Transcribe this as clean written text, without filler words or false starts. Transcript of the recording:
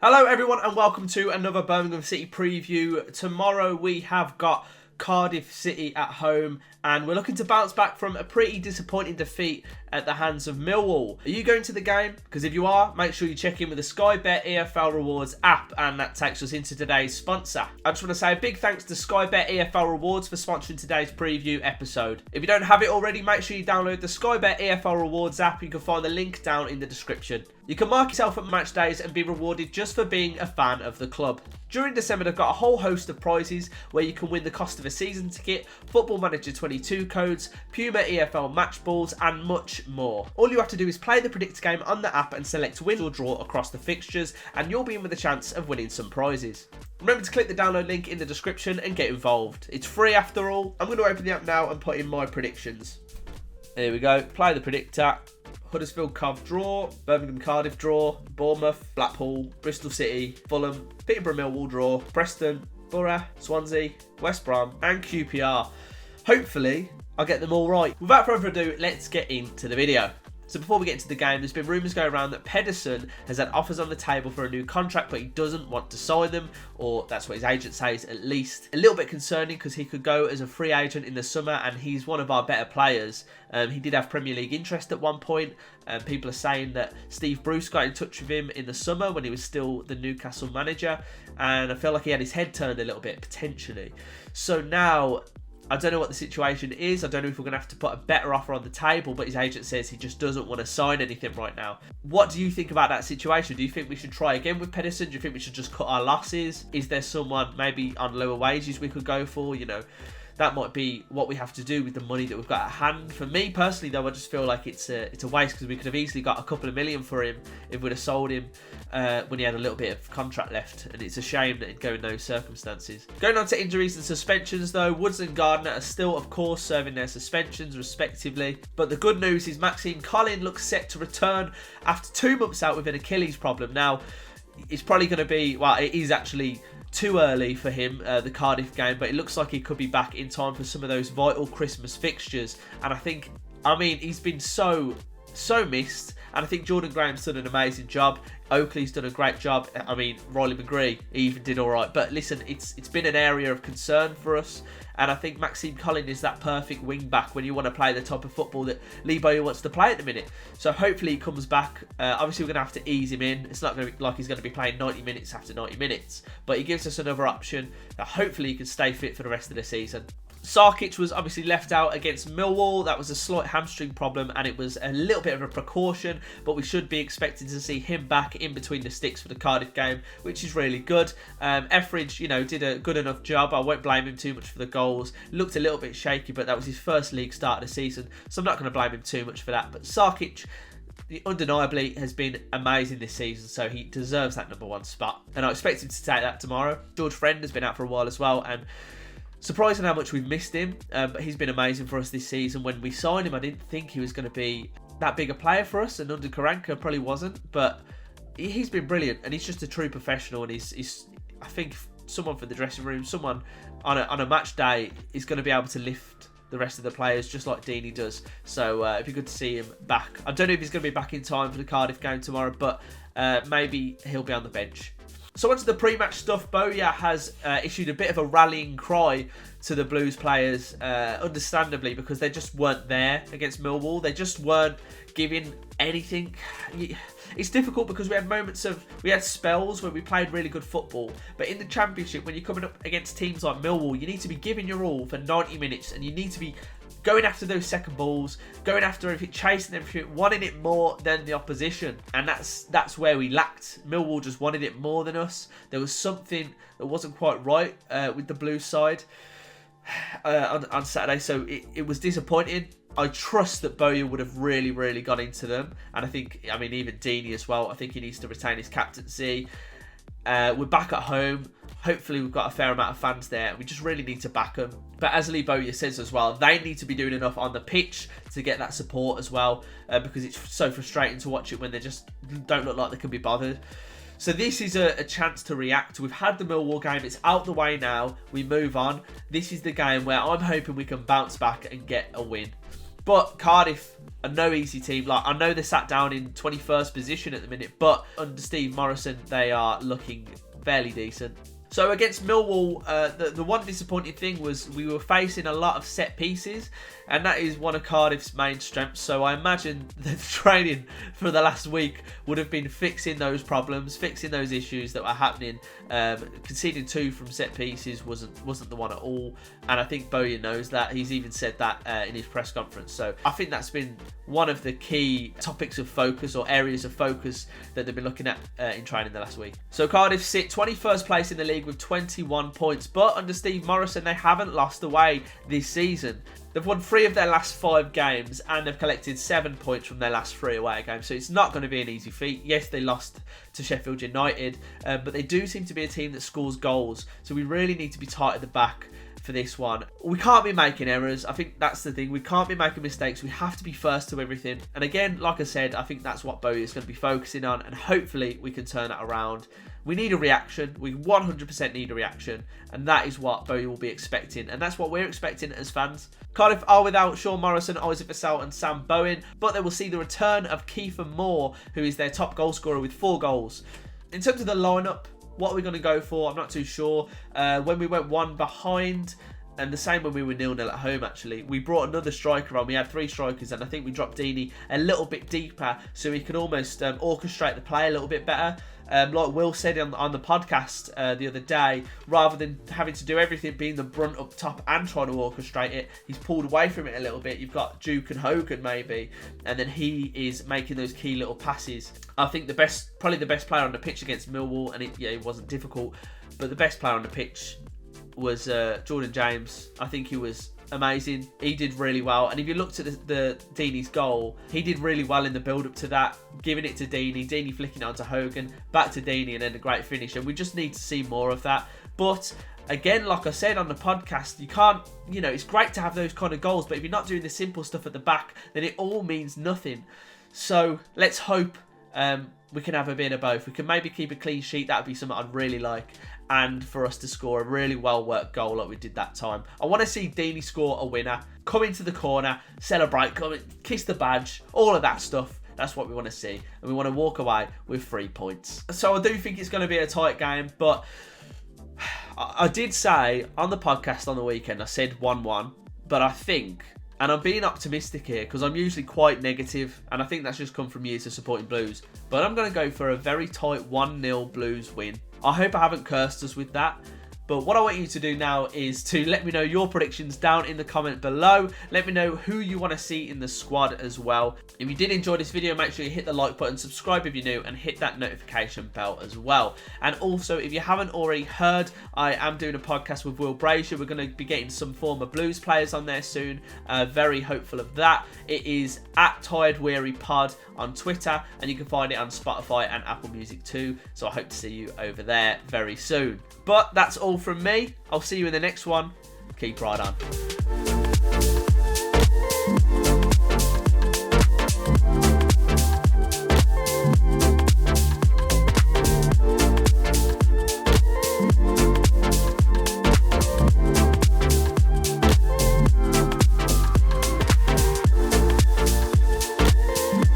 Hello everyone and welcome to another Birmingham City preview. Tomorrow we have got Cardiff City at home and we're looking to bounce back from a pretty disappointing defeat at the hands of Millwall. Are you going to the game? Because if you are, make sure you check in with the Sky Bet EFL Rewards app, and that takes us into today's sponsor. I just want to say a big thanks to Sky Bet EFL Rewards for sponsoring today's preview episode. If you don't have it already, make sure you download the Sky Bet EFL Rewards app. You can find the link down in the description. You can mark yourself at match days and be rewarded just for being a fan of the club. During December, they've got a whole host of prizes where you can win the cost of a season ticket, Football Manager 22 codes, Puma EFL match balls, and much more. All you have to do is play the Predictor game on the app and select win or draw across the fixtures, and you'll be in with a chance of winning some prizes. Remember to click the download link in the description and get involved. It's free after all. I'm going to open the app now and put in my predictions. Here we go. Play the Predictor. Huddersfield Cov draw, Birmingham Cardiff draw, Bournemouth, Blackpool, Bristol City, Fulham, Peterborough Millwall draw, Preston, Borough, Swansea, West Brom and QPR. Hopefully I'll get them all right. Without further ado, let's get into the video. So before we get into the game, there's been rumours going around that Pedersen has had offers on the table for a new contract, but he doesn't want to sign them, or that's what his agent says at least. A little bit concerning because he could go as a free agent in the summer, and he's one of our better players. He did have Premier League interest at one point, and people are saying that Steve Bruce got in touch with him in the summer when he was still the Newcastle manager, and I feel like he had his head turned a little bit, potentially. So now, I don't know what the situation is. I don't know if we're going to have to put a better offer on the table, but his agent says he just doesn't want to sign anything right now. What do you think about that situation? Do you think we should try again with Pedersen? Do you think we should just cut our losses? Is there someone maybe on lower wages we could go for? You know, that might be what we have to do with the money that we've got at hand. For me personally, though, I just feel like it's a waste because we could have easily got a couple of million for him if we'd have sold him when he had a little bit of contract left, and it's a shame that it'd go in those circumstances. Going on to injuries and suspensions, though, Woods and Gardner are still, of course, serving their suspensions respectively. But the good news is Maxime Collin looks set to return after 2 months out with an Achilles problem. Now, it's probably going to be, well, it is actually too early for him, the Cardiff game, but it looks like he could be back in time for some of those vital Christmas fixtures. And I mean, he's been so missed, and I think Jordan Graham's done an amazing job. Oakley's done a great job. I mean, Riley McGree even did all right. But listen, it's been an area of concern for us, and I think Maxime Collin is that perfect wing back when you want to play the type of football that Lee Bowyer wants to play at the minute. So hopefully he comes back. Obviously we're going to have to ease him in. It's not going to be like he's going to be playing 90 minutes after 90 minutes, but he gives us another option that hopefully he can stay fit for the rest of the season. Sarkic was obviously left out against Millwall. That was a slight hamstring problem, and it was a little bit of a precaution, but we should be expecting to see him back in between the sticks for the Cardiff game, which is really good. Etheridge, you know, did a good enough job. I won't blame him too much for the goals. Looked a little bit shaky, but that was his first league start of the season, so I'm not going to blame him too much for that. But Sarkic, he undeniably has been amazing this season, so he deserves that number 1 spot, and I expect him to take that tomorrow. George Friend has been out for a while as well, and surprising how much we've missed him, but he's been amazing for us this season. When we signed him, I didn't think he was going to be that big a player for us, and under Karanka probably wasn't, but he's been brilliant, and he's just a true professional, and he's I think someone for the dressing room, someone on a match day is going to be able to lift the rest of the players just like Deeney does. So it'd be good to see him back. I don't know if he's going to be back in time for the Cardiff game tomorrow, but maybe he'll be on the bench. So onto the pre-match stuff. Bowyer has issued a bit of a rallying cry to the Blues players, understandably, because they just weren't there against Millwall. They just weren't giving anything. It's difficult because we had spells where we played really good football, but in the Championship, when you're coming up against teams like Millwall, you need to be giving your all for 90 minutes, and you need to be going after those second balls, going after everything, chasing everything, wanting it more than the opposition. And that's where we lacked. Millwall just wanted it more than us. There was something that wasn't quite right with the Blues side on Saturday, so it was disappointing. I trust that Bowyer would have really, really got into them. And I think, I mean, even Deeney as well, I think he needs to retain his captaincy. We're back at home. Hopefully we've got a fair amount of fans there. We just really need to back them. But as Lee Bowyer says as well, they need to be doing enough on the pitch to get that support as well, because it's so frustrating to watch it when they just don't look like they can be bothered. So this is a chance to react. We've had the Millwall game. It's out the way now. We move on. This is the game where I'm hoping we can bounce back and get a win. But Cardiff are no easy team. Like, I know they're sat down in 21st position at the minute, but under Steve Morison, they are looking fairly decent. So against Millwall, the one disappointing thing was we were facing a lot of set pieces, and that is one of Cardiff's main strengths. So I imagine the training for the last week would have been fixing those problems, fixing those issues that were happening. Conceding 2 from set pieces wasn't the one at all, and I think Bowyer knows that. He's even said that in his press conference. So I think that's been one of the key topics of focus or areas of focus that they've been looking at in training the last week. So Cardiff sit 21st place in the league with 21 points, but under Steve Morison, they haven't lost away this season. They've won 3 of their last 5 games, and they've collected 7 points from their last 3 away games. So it's not going to be an easy feat. Yes, they lost to Sheffield United, but they do seem to be a team that scores goals. So we really need to be tight at the back for this one. We can't be making errors. I think that's the thing. We can't be making mistakes. We have to be first to everything. And again, like I said, I think that's what Bowyer is going to be focusing on, and hopefully we can turn it around. We need a reaction. We 100% need a reaction, and that is what Bowyer will be expecting, and that's what we're expecting as fans. Cardiff are without Sean Morrison, Isaac Vassell and Sam Bowen, but they will see the return of Kiefer Moore, who is their top goal scorer with 4 goals. In terms of the lineup, what are we going to go for? I'm not too sure. When we went 1 behind, and the same when we were 0-0 at home, actually, we brought another striker on. We had 3 strikers, and I think we dropped Deeney a little bit deeper so he could almost orchestrate the play a little bit better. Like Will said on the podcast the other day, rather than having to do everything, being the brunt up top and trying to orchestrate it, he's pulled away from it a little bit. You've got Duke and Hogan maybe, and then he is making those key little passes. I think probably the best player on the pitch against Millwall, and it wasn't difficult, but the best player on the pitch was Jordan James. I think he was amazing. He did really well, and if you looked at the Deeney's goal, he did really well in the build up to that, giving it to Deeney flicking it onto Hogan, back to Deeney, and then a great finish. And we just need to see more of that. But again, like I said on the podcast, you can't, it's great to have those kind of goals, but if you're not doing the simple stuff at the back, then it all means nothing. So let's hope we can have a bit of both. We can maybe keep a clean sheet. That would be something I'd really like. And for us to score a really well-worked goal like we did that time. I want to see Deeney score a winner, come into the corner, celebrate, kiss the badge, all of that stuff. That's what we want to see. And we want to walk away with 3 points. So I do think it's going to be a tight game, but I did say on the podcast on the weekend, I said 1-1, but I think, and I'm being optimistic here because I'm usually quite negative, and I think that's just come from years of supporting Blues, but I'm going to go for a very tight 1-0 Blues win. I hope I haven't cursed us with that. But what I want you to do now is to let me know your predictions down in the comment below. Let me know who you want to see in the squad as well. If you did enjoy this video, make sure you hit the like button, subscribe if you're new, and hit that notification bell as well. And also, if you haven't already heard, I am doing a podcast with Will Brazier. We're going to be getting some former Blues players on there soon. Very hopeful of that. It is @TiredWearyPod on Twitter, and you can find it on Spotify and Apple Music too. So I hope to see you over there very soon. But that's all from me. I'll see you in the next one. Keep right on.